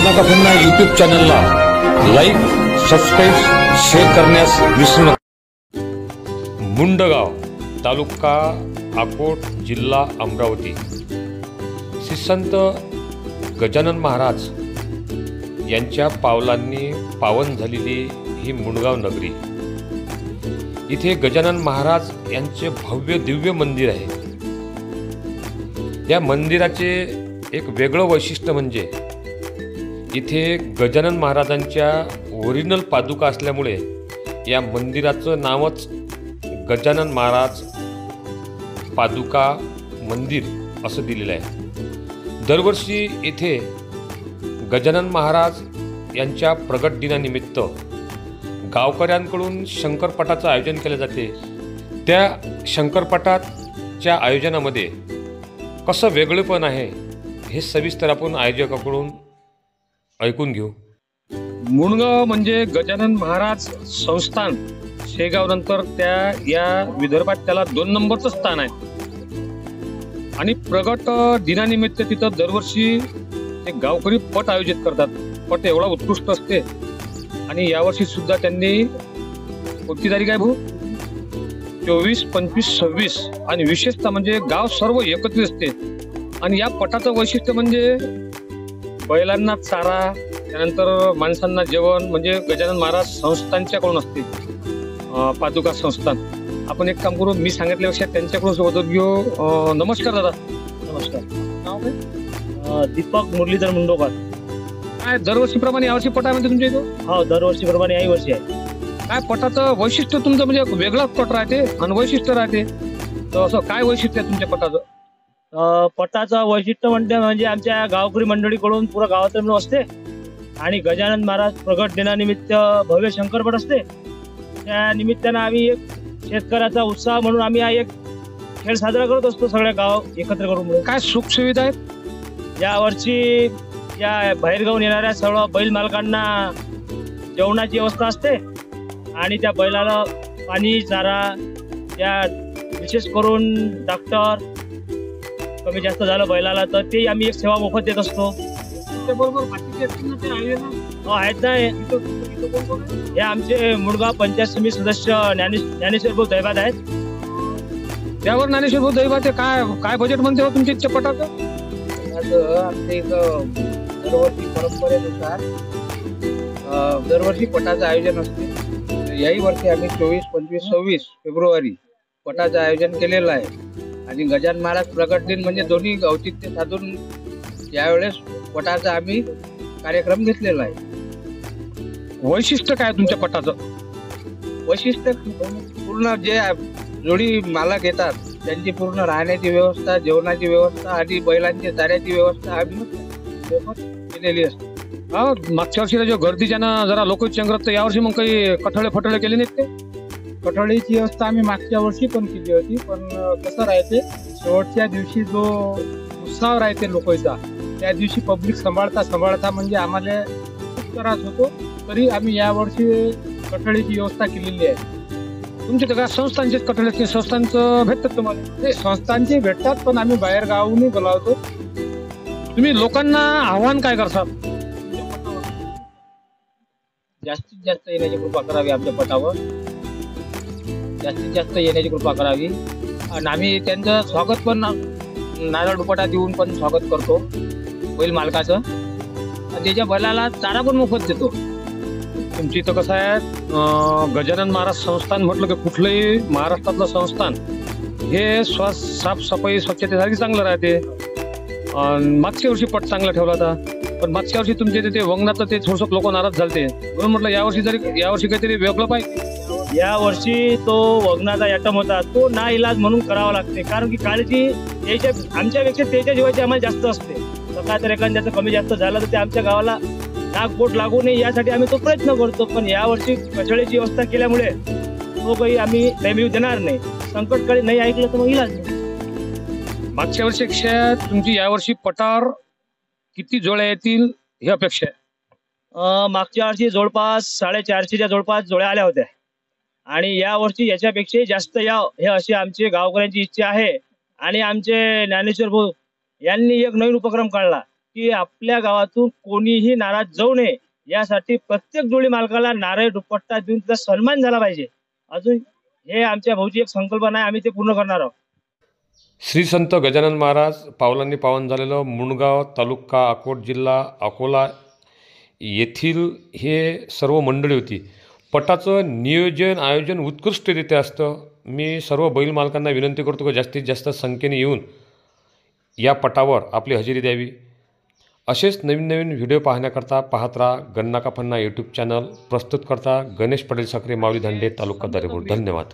Ratnakar film YouTube चॅनलला like, subscribe, share करण्यास विसरू नका। मुंडगाव तालुका अकोट जिल्हा अमरावती। श्री संत गजानन महाराज यांच्या पावलांनी पावन झालेली ही मुंडगाव नगरी। इथे गजानन महाराज यांचे भव्य दिव्य मंदिर आहे। या मंदिराचे एक वेगळं वैशिष्ट्य म्हणजे इथे गजानन महाराजांच्या ओरिजिनल पादुका असल्यामुळे या मंदिराचं नावच गजानन महाराज पादुका मंदिर असं दिलेलं आहे। दरवर्षी इथे गजानन महाराज यांच्या प्रगट दिनानिमित्त गावकऱ्यांकडून शंकरपटाचं आयोजन केले जाते। त्या शंकरपटाच्या आयोजनामध्ये कसं वेगळेपण आहे हे सविस्तर आपण आयोजकाकडून ऐकून घेऊ। मुंडगाव म्हणजे गजानन महाराज संस्थान शेगाव नंतर या विदर्भात त्याला 2 नंबरचं स्थान आहे। आणि प्रगट दिनानिमित्त तिथं दरवर्षी ते गावकरी पट आयोजित करतात। पट एवढा उत्कृष्ट असते आणि यावर्षी सुद्धा त्यांनी कोणती तारीख आहे भाऊ? 24, 25, 26 आणि विशेषतः म्हणजे गाव सर्व एकत्रित असते। आणि या पटाचं वैशिष्ट्य म्हणजे बैलांना चारा, त्यानंतर माणसांना जेवण म्हणजे गजानन महाराज संस्थांच्याकडून असते, पादुका संस्थान। आपण एक काम करू, मी सांगितल्यापेक्षा त्यांच्याकडून सोबत घेऊ। नमस्कार दादा। नमस्कार। नाव काय? दीपक मुरलीधर मुंडोकर। काय दरवर्षीप्रमाणे यावर्षी पट आहे म्हणजे तुमच्या इथं? हो, दरवर्षीप्रमाणे याही वर्षी आहे। काय पटाचं वैशिष्ट्य तुमचं म्हणजे वेगळाच पट राहते आणि वैशिष्ट्य राहते, तर असं काय वैशिष्ट्य आहे तुमच्या पटाचं? पटाचं वैशिष्ट्य म्हणजे आमच्या गावकरी मंडळीकडून पुरा गावात मिळून असते आणि गजानन महाराज प्रगट दिनानिमित्त भव्य शंकरपट असते। त्या निमित्तानं आम्ही एक शेतकऱ्याचा उत्साह म्हणून आम्ही हा एक खेळ साजरा करत असतो, सगळ्या गाव एकत्र करून। काय सुख सुविधा आहेत यावर्षी? या बाहेरगावून येणाऱ्या सर्व बैल मालकांना जेवणाची व्यवस्था असते आणि त्या बैलाला पाणी, चारा, या विशेष करून डॉक्टर कमी जास्त झालं बैलाला तर ते आम्ही एक सेवा मोफत देत असतो। त्याबरोबर बाकीचे आहेत ना, हे आमचे मुंडगाव पंचायत समिती सदस्य ज्ञानेश्वर भाऊ दैवात आहेत। त्यावर ज्ञानेश्वर भाऊ दैवात काय काय बजेट म्हणते हो तुमच्या इथच्या पटाचं? आमच्या इथं दरवर्षी परंपरेनुसार दरवर्षी पटाचं आयोजन असते। याही वर्षी आम्ही 24, 25, 26 फेब्रुवारी पटाचं आयोजन केलेलं आहे। आणि गजानन महाराज प्रगट दिन म्हणजे दोन्ही औचित्य साधून यावेळेस पटाचा आम्ही कार्यक्रम घेतलेला आहे। वैशिष्ट्य काय तुमच्या पटाचं? वैशिष्ट्य पूर्ण जे जोडी मालक येतात त्यांची पूर्ण राहण्याची व्यवस्था, जेवणाची व्यवस्था आणि बैलांची चाऱ्याची व्यवस्था आम्ही मोफत केलेली असते। हा, मागच्या वर्षीला जो गर्दीच्यानं जरा लोक चंगरत, यावर्षी मग काही कठळे फटळे केले नाहीत ते? कठोळीची व्यवस्था आम्ही मागच्या वर्षी पण केली होती, पण कसं राहते शेवटच्या दिवशी जो उत्साह राहते लोकांचा, त्या दिवशी पब्लिक सांभाळता म्हणजे आम्हाला खूप त्रास होतो। तरी आम्ही यावर्षी कठोळीची व्यवस्था केलेली आहे। तुमच्या त्या संस्थांचे कठळे संस्थांचं भेटतात तुम्हाला? ते संस्थांचे भेटतात, पण आम्ही बाहेर गावाहूनही बोलावतो। तुम्ही लोकांना आव्हान काय करतात? जास्तीत जास्त येण्याची कृपा करावी आमच्या पटावर, जास्तीत जास्त येण्याची कृपा करावी। आणि आम्ही त्यांचं स्वागत पण नारळ दुपटा देऊन पण स्वागत करतो बैल मालकाचं, आणि त्याच्या बैलाला चारा पण मोफत देतो। तुमची इथं कसं आहे, गजानन महाराज संस्थान म्हटलं की कुठलंही महाराष्ट्रातलं संस्थान हे साफसफाई स्वच्छतेसाठी चांगलं राहते। मागच्या वर्षी पट चांगला ठेवला होता, पण मागच्या वर्षी तुमच्या तिथे वंगणाचं ते थोडंसं लोक नाराज झालते, म्हणून म्हटलं यावर्षी काहीतरी वेगळं पाहिजे। या वर्षी तो वग्नाचा आयटम होता, तो ना इलाज म्हणून करावा लागते, कारण की काळजी आमच्यापेक्षा त्याच्या जीवाची आम्हाला जास्त असते। सकाळ तर एखाद्याचं कमी जास्त झालं तर ते आमच्या गावाला नागबोट लागू नये यासाठी आम्ही तो प्रयत्न करतो। पण यावर्षी कचड्याची व्यवस्था केल्यामुळे तो काही आम्ही रेव्ह्यू देणार नाही। संकटकाळी नाही ऐकलं तर मग इलाज नाही। मागच्या वर्षीपेक्षा तुमची यावर्षी पटार किती जोड्या येतील ही अपेक्षा आहे? मागच्या वर्षी जवळपास 450च्या जवळपास जोड्या आल्या होत्या आणि या वर्षी याच्यापेक्षा जास्त याव हे अशी आमची गावकऱ्यांची इच्छा आहे। आणि आमचे ज्ञानेश्वर भाऊ यांनी एक नवीन उपक्रम काढला की आपल्या गावातून कोणीही नाराज जाऊ नये यासाठी प्रत्येक जोडी मालकाला नारळ दुपट्टा देऊन त्याचा सन्मान झाला पाहिजे. अजून हे आमच्या भाऊची एक संकल्पना आहे, आम्ही ते पूर्ण करणार आहोत. श्री संत गजानन महाराज पावलांनी पावन झालेलं मुंडगाव तालुका अकोट जिल्हा अकोला येथील हे सर्व मंडळी होती. पटाचं नियोजन आयोजन उत्कृष्टरित्या असतं. मी सर्व बैल मालकांना विनंती करतो की जास्तीत जास्त संख्येने येऊन या पटावर आपली हजेरी द्यावी. असेच नवीन नवीन व्हिडिओ पाहण्याकरता पाहत राहा गन्ना का फन्ना यूट्यूब चॅनल. प्रस्तुत करता गणेश पटेल साखरे, माऊली धांडे, तालुका दरेपूर. धन्यवाद.